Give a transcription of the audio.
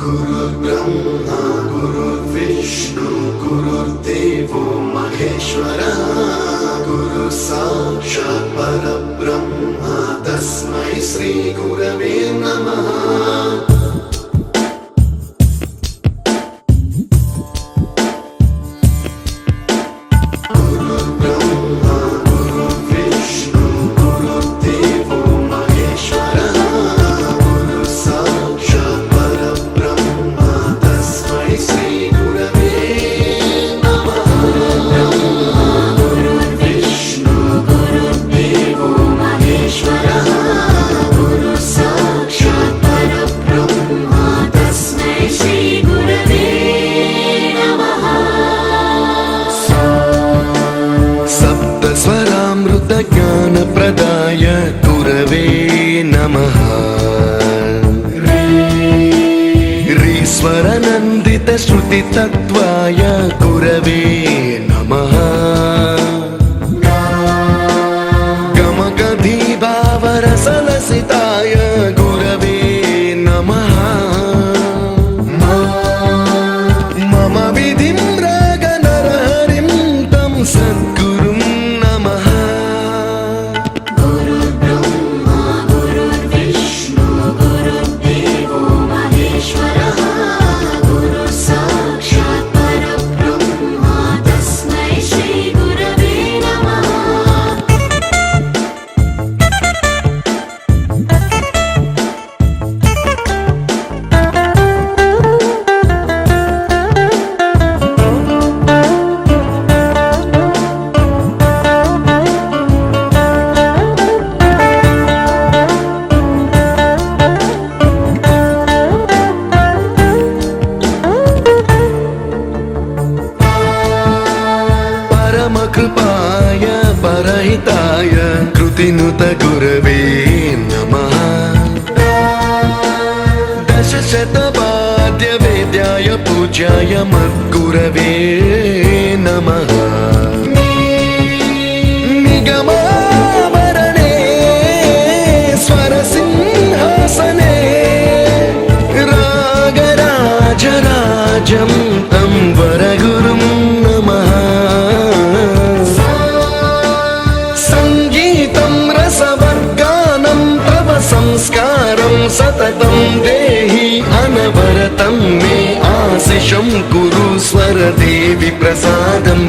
गुरुर्ब्रह्मा गुरुर्विष्णु गुरुर्देवो महेश्वरः गुरु साक्षात् परब्रह्म तस्मै श्री गुरवे नमः। ज्ञानप्रदाय गुरवे नमः। ईश्वरनन्दित श्रुतितत्त्वाय गुरवे नमः। गमगधीभावरसलसिताय गुरवे नमः। मम विधिं रागनरहरिं तं सद्गुरुं नमः। कृपाय परहिताय कृतिनुत गुरवे नमः। दशशतवाद्यवेद्याय पूज्याय मद्गुरवे नमः। निगमावरणे स्वरसिंहासने रागराजराजं तं वरगुरुं नमः। संस्कारं सततं देहि अनवरतं मे आशिषं कुरु स्वरदेवि प्रसादं